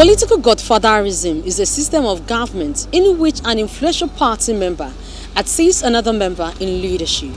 Political godfatherism is a system of government in which an influential party member assists another member in leadership.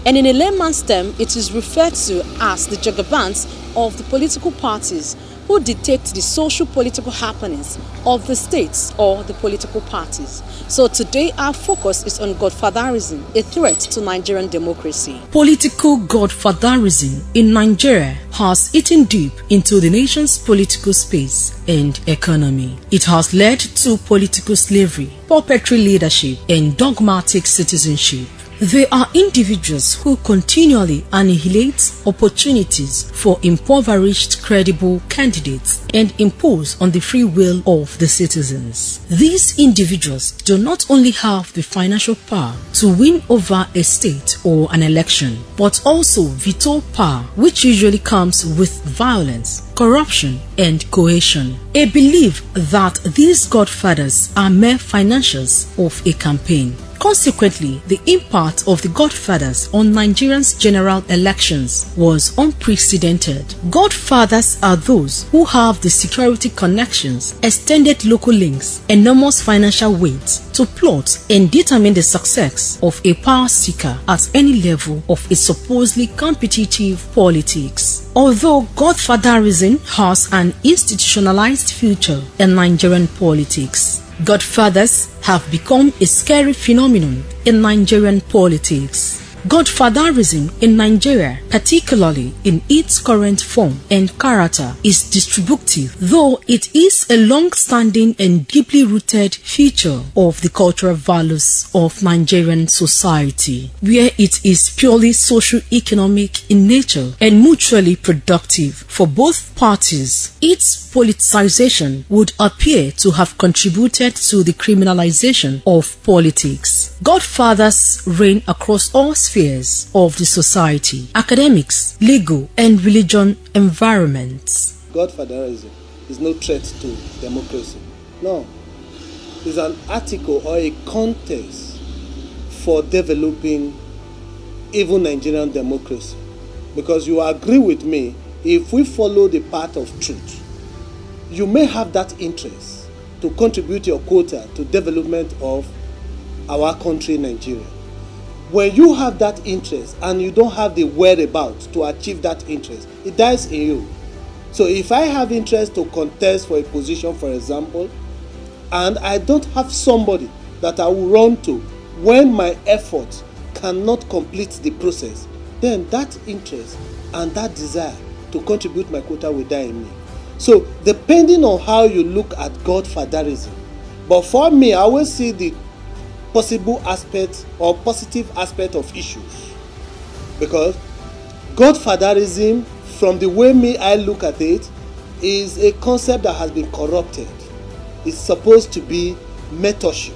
And in a layman's term, it is referred to as the jagabans of the political parties who dictate the social-political happenings of the states or the political parties. So today our focus is on godfatherism, a threat to Nigerian democracy. Political godfatherism in Nigeria has eaten deep into the nation's political space and economy. It has led to political slavery, puppetry leadership, and dogmatic citizenship. There are individuals who continually annihilate opportunities for impoverished credible candidates and impose on the free will of the citizens. These individuals do not only have the financial power to win over a state or an election, but also veto power, which usually comes with violence, corruption, and coercion. A belief that these godfathers are mere financiers of a campaign. Consequently, the impact of the godfathers on Nigerians' general elections was unprecedented. Godfathers are those who have the security connections, extended local links, enormous financial weight to plot and determine the success of a power seeker at any level of a supposedly competitive politics. Although godfatherism has an institutionalized future in Nigerian politics, godfathers have become a scary phenomenon in Nigerian politics. Godfatherism in Nigeria, particularly in its current form and character, is distributive, though it is a long-standing and deeply rooted feature of the cultural values of Nigerian society, where it is purely socio-economic in nature and mutually productive for both parties. Its politicization would appear to have contributed to the criminalization of politics. Godfathers reign across all spheres of the society: academics, legal, and religion environments. Godfatherism is no threat to democracy. No. It's an article or a contest for developing even Nigerian democracy. Because you agree with me, if we follow the path of truth, you may have that interest to contribute your quota to development of our country, Nigeria. When you have that interest and you don't have the whereabouts to achieve that interest, it dies in you. So if I have interest to contest for a position, for example, and I don't have somebody that I will run to when my effort cannot complete the process, then that interest and that desire to contribute my quota will die in me. So depending on how you look at godfatherism, but for me, I always see the possible aspect or positive aspect of issues, because godfatherism, from the way I look at it, is a concept that has been corrupted. It's supposed to be mentorship.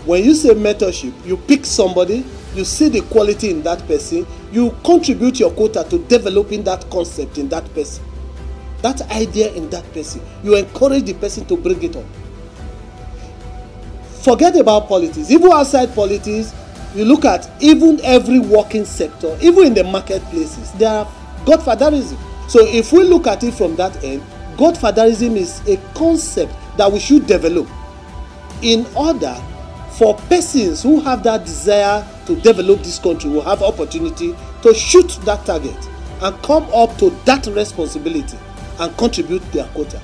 When you say mentorship, you pick somebody, you see the quality in that person, you contribute your quota to developing that concept in that person, that idea in that person. You encourage the person to bring it up. Forget about politics. Even outside politics, you look at even every working sector, even in the marketplaces, there are godfatherism. So if we look at it from that end, godfatherism is a concept that we should develop in order for persons who have that desire to develop this country will have opportunity to shoot that target and come up to that responsibility and contribute their quota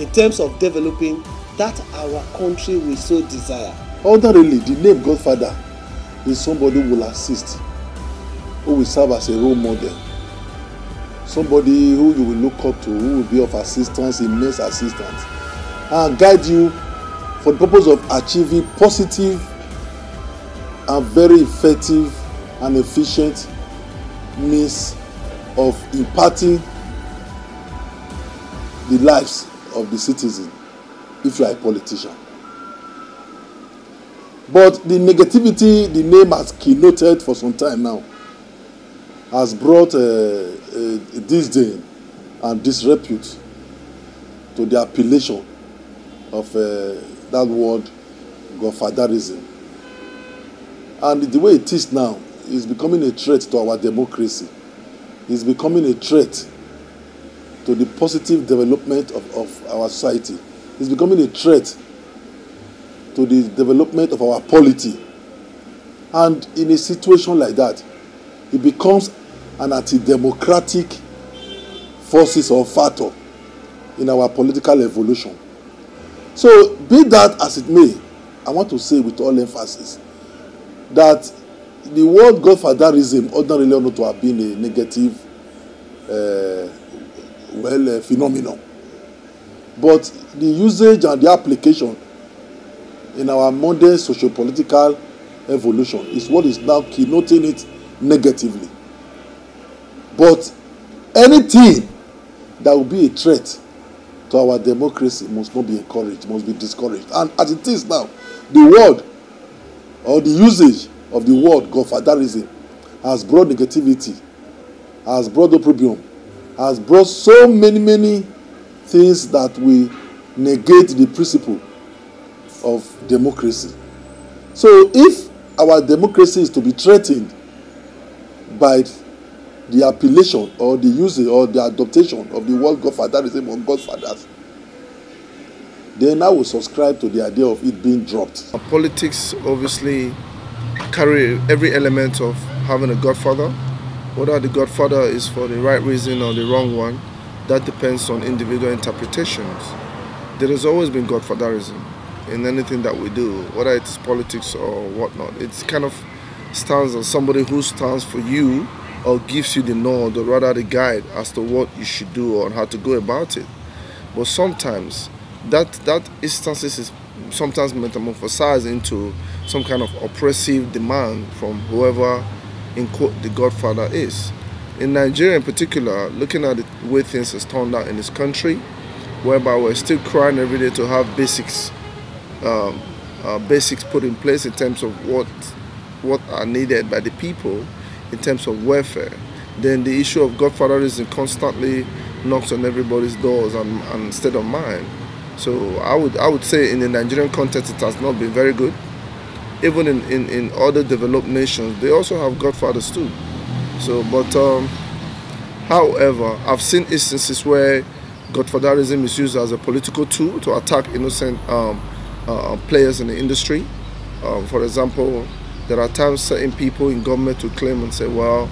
in terms of developing that our country we so desire. Ordinarily, the name Godfather is somebody who will assist, who will serve as a role model, somebody who you will look up to, who will be of assistance, immense assistance, and guide you for the purpose of achieving positive and very effective and efficient means of imparting the lives of the citizen if you are a politician. But the negativity the name has keynoted for some time now has brought disdain and disrepute to the appellation of that word godfatherism. And the way it is now is becoming a threat to our democracy. It's becoming a threat to the positive development of our society. It's becoming a threat to the development of our polity. And in a situation like that, it becomes an anti-democratic forces or factor in our political evolution. So, be that as it may, I want to say with all emphasis that the word godfatherism ordinarily ought to have been a negative phenomenon. But the usage and the application in our modern socio-political evolution is what is now keynoting it negatively. But anything that will be a threat to our democracy must not be encouraged, must be discouraged. And as it is now, the word or the usage of the word godfatherism has brought negativity, has brought opprobrium, has brought so many things that will negate the principle of democracy. So if our democracy is to be threatened by the appellation or the usage or the adaptation of the word godfatherism or godfathers, then I will subscribe to the idea of it being dropped. Politics obviously carry every element of having a godfather. Whether the godfather is for the right reason or the wrong one, that depends on individual interpretations. There has always been godfatherism in anything that we do, whether it's politics or whatnot. It kind of stands as somebody who stands for you or gives you the nod or rather the guide as to what you should do or how to go about it. But sometimes that instances is sometimes metamorphosized into some kind of oppressive demand from whoever, in quote, the godfather is. In Nigeria in particular, looking at the way things has turned out in this country, whereby we're still crying every day to have basics put in place in terms of what are needed by the people in terms of welfare, then the issue of godfatherism constantly knocks on everybody's doors and state of mind. So I would say in the Nigerian context it has not been very good. Even in other developed nations, they also have godfathers too. So, but however, I've seen instances where godfatherism is used as a political tool to attack innocent players in the industry. For example, there are times certain people in government will claim and say, well,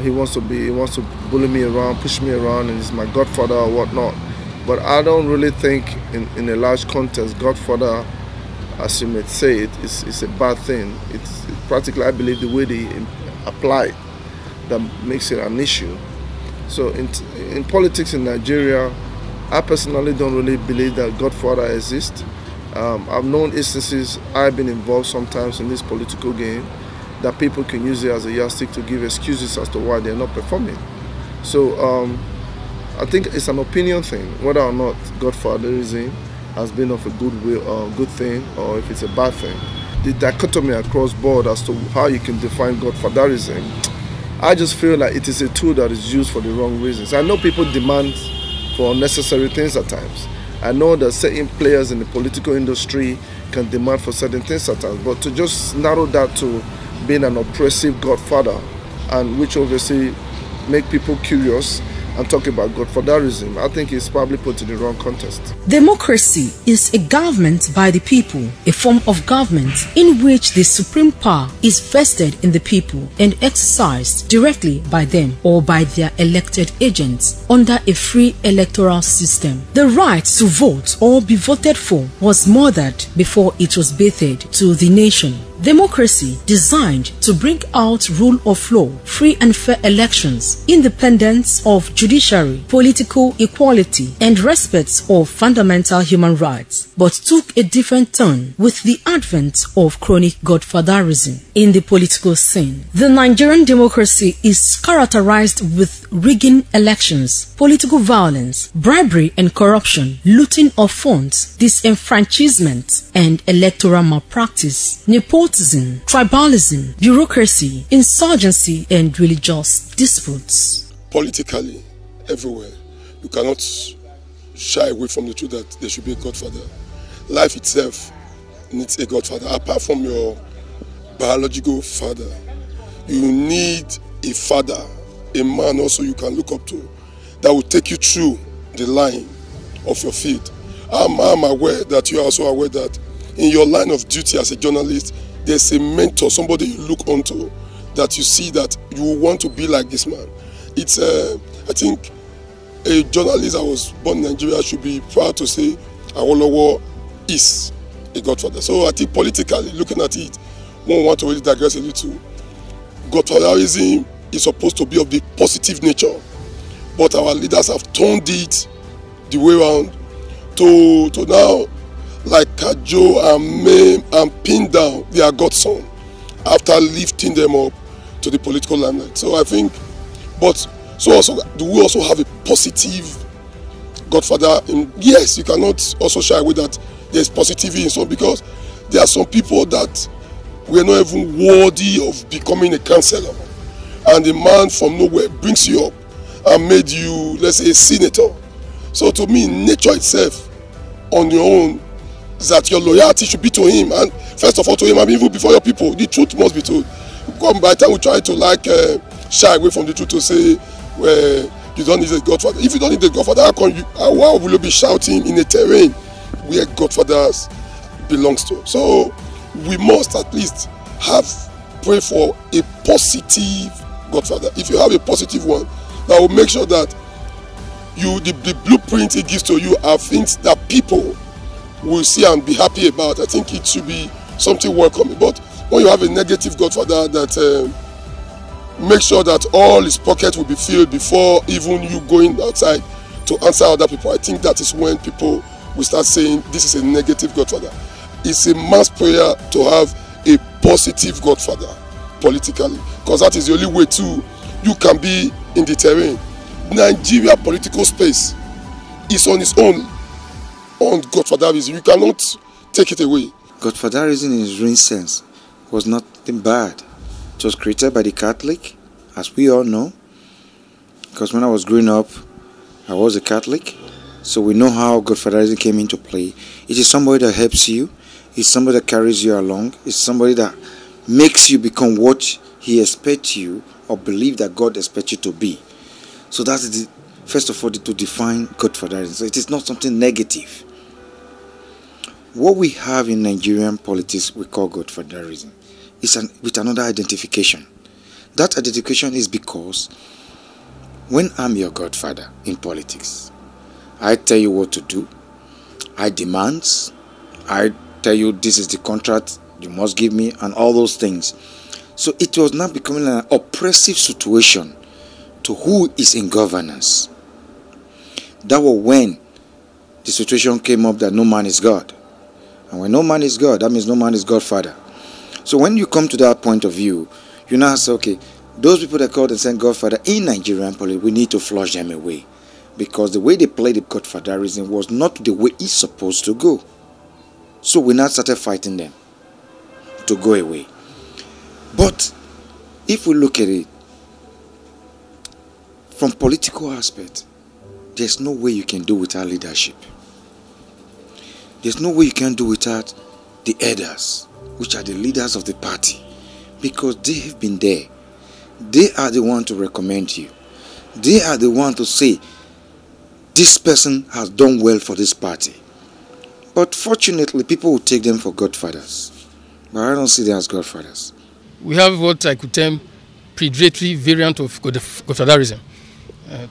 he wants to bully me around, push me around, and he's my godfather or whatnot. But I don't really think in a large context, godfather, as you may say it, is a bad thing. It's practically, I believe, the way they apply it that makes it an issue. So in politics in Nigeria, I personally don't really believe that godfather exists. I've known instances, I've been involved sometimes in this political game, that people can use it as a yardstick to give excuses as to why they're not performing. So I think it's an opinion thing, whether or not godfatherism has been of a good thing or if it's a bad thing. The dichotomy across board as to how you can define godfatherism, I just feel like it is a tool that is used for the wrong reasons. I know people demand for unnecessary things at times. I know that certain players in the political industry can demand for certain things at times, but to just narrow that to being an oppressive godfather, and which obviously make people curious and talk about godfatherism, I think it's probably put in the wrong context. Democracy is a government by the people, a form of government in which the supreme power is vested in the people and exercised directly by them or by their elected agents under a free electoral system. The right to vote or be voted for was mothered before it was bathed to the nation. Democracy designed to bring out rule of law, free and fair elections, independence of judiciary, political equality, and respect of fundamental human rights, but took a different turn with the advent of chronic godfatherism in the political scene. The Nigerian democracy is characterized with rigging elections, political violence, bribery and corruption, looting of funds, disenfranchisement, and electoral malpractice, nepotism, tribalism, bureaucracy, insurgency, and religious disputes. Politically, everywhere, you cannot shy away from the truth that there should be a godfather. Life itself needs a godfather. Apart from your biological father, you need a father, a man also you can look up to, that will take you through the line of your field. I'm aware that you are also aware that in your line of duty as a journalist, there's a mentor, somebody you look onto, that you see that you want to be like this man. It's, I think, a journalist that was born in Nigeria should be proud to say Awolowo is a godfather. So I think politically, looking at it, one want to really digress a little. Godfatherism is supposed to be of the positive nature, but our leaders have turned it the way around to now, like Kajo and Mame, and pin down their godson after lifting them up to the political limelight. So I think, but so also do we also have a positive godfather? Yes, you cannot also shy away that there's positivity in some, because there are some people that we are not even worthy of becoming a councillor, and the man from nowhere brings you up and made you, let's say, a senator. So to me, nature itself on your own is that your loyalty should be to him, and first of all to him, and even before your people. The truth must be told. By the time we try to shy away from the truth to say, well, you don't need a godfather. If you don't need a godfather, why will you be shouting in a terrain where godfathers belongs to? So we must at least pray for a positive godfather. If you have a positive one, that will make sure that the blueprint it gives to you are things that people will see and be happy about. I think it should be something welcoming. But when you have a negative godfather that makes sure that all his pockets will be filled before even you going outside to answer other people, I think that is when people will start saying this is a negative godfather. It's a mass prayer to have a positive godfather politically, because that is the only way too you can be in the terrain. Nigeria political space is on its own on godfatherism. You cannot take it away. Godfatherism in its real sense was nothing bad. It was created by the Catholic, as we all know, because when I was growing up, I was a Catholic, so we know how godfatherism came into play. It is somebody that helps you, it's somebody that carries you along, it's somebody that makes you become what he expects you or believe that God expects you to be. So that is first of all to define godfatherism. So it is not something negative. What we have in Nigerian politics we call godfatherism is with another identification. That identification is because when I'm your godfather in politics, I tell you what to do, I demand, I tell you this is the contract you must give me, and all those things. So it was now becoming an oppressive situation to who is in governance. That was when the situation came up that no man is God. And when no man is God, that means no man is Godfather. So when you come to that point of view, you now say, okay, those people that call themselves Godfather in Nigerian politics, we need to flush them away. Because the way they played the godfatherism was not the way it's supposed to go. So we now started fighting them to go away. But if we look at it from political aspect, there's no way you can do without leadership. There's no way you can do without the elders, which are the leaders of the party, because they have been there. They are the one to recommend you. They are the one to say, this person has done well for this party. But fortunately, people will take them for godfathers. But I don't see them as godfathers. We have what I could term predatory variant of godfatherism.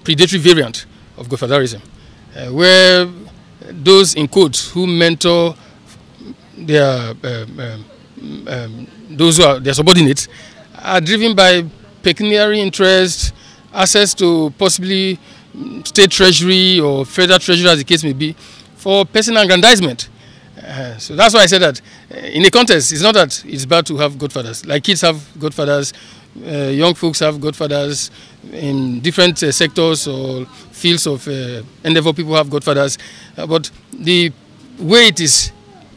Predatory variant of godfatherism, where those in quotes who mentor their those who are their subordinates are driven by pecuniary interest, access to possibly state treasury or federal treasury, as the case may be, for personal aggrandizement. So that's why I said that in a contest, it's not that it's bad to have godfathers. Like kids have godfathers, young folks have godfathers in different sectors or fields of endeavor. People have godfathers, but the way it is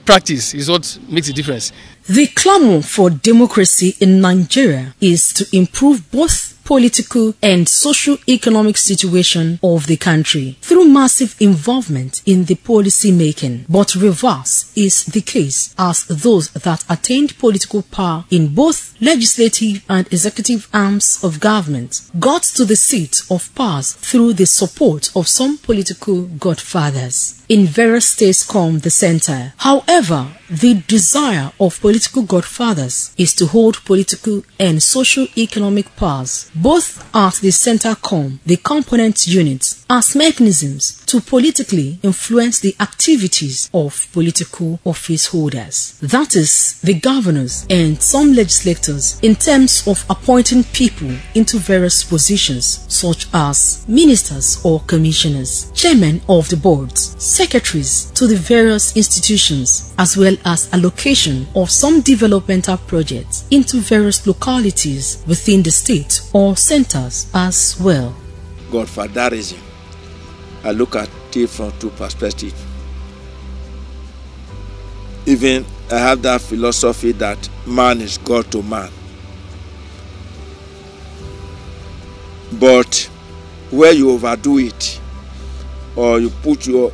practiced is what makes a difference. The clamor for democracy in Nigeria is to improve both political and socio-economic situation of the country through massive involvement in the policy making. But reverse is the case, as those that attained political power in both legislative and executive arms of government got to the seat of power through the support of some political godfathers. In various states come the center. However, the desire of political godfathers is to hold political and socio-economic powers, both at the center come the component units, as mechanisms to politically influence the activities of political office holders. That is, the governors and some legislators in terms of appointing people into various positions, such as ministers or commissioners, chairmen of the boards, secretaries to the various institutions, as well as allocation of some developmental projects into various localities within the state or centers as well. Godfatherism, I look at it from two perspectives. Even I have that philosophy that man is God to man. But where you overdo it, or you put your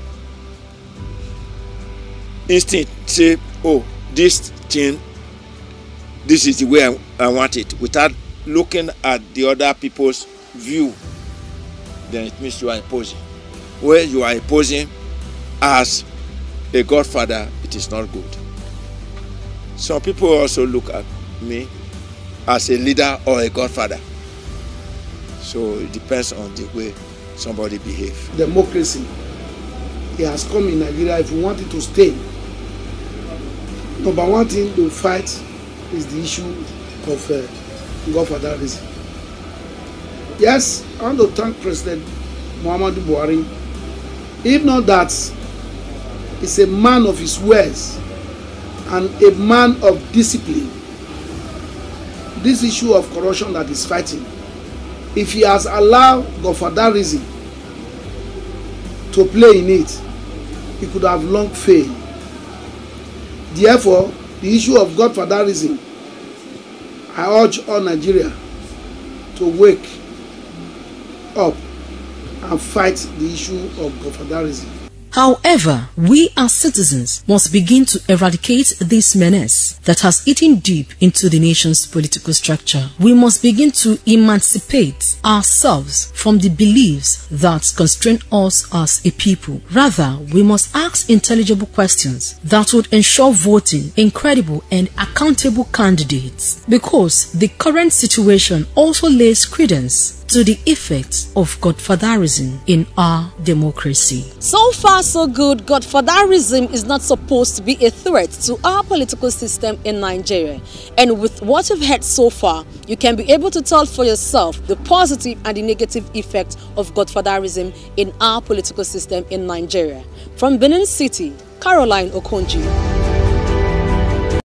instinct, say, oh, this thing, this is the way I want it, without looking at the other people's view, then it means you are imposing. Where you are imposing as a godfather, it is not good. Some people also look at me as a leader or a godfather. So it depends on the way somebody behaves. Democracy, it has come in Nigeria. If we want it to stay, number one thing to fight is the issue of godfatherism. Yes, I want to thank President Muhammadu Buhari. If not that, he's a man of his words and a man of discipline. This issue of corruption that he's fighting, if he has allowed godfatherism to play in it, he could have long failed. Therefore, the issue of godfatherism, I urge all Nigeria to wake up and fight the issue of godfatherism. However, we as citizens must begin to eradicate this menace that has eaten deep into the nation's political structure. We must begin to emancipate ourselves from the beliefs that constrain us as a people. Rather, we must ask intelligible questions that would ensure voting in credible and accountable candidates, because the current situation also lays credence to the effects of godfatherism in our democracy. So far, so good. Godfatherism is not supposed to be a threat to our political system in Nigeria. And with what you've heard so far, you can be able to tell for yourself the positive and the negative effect of godfatherism in our political system in Nigeria. From Benin City, Caroline Okonji.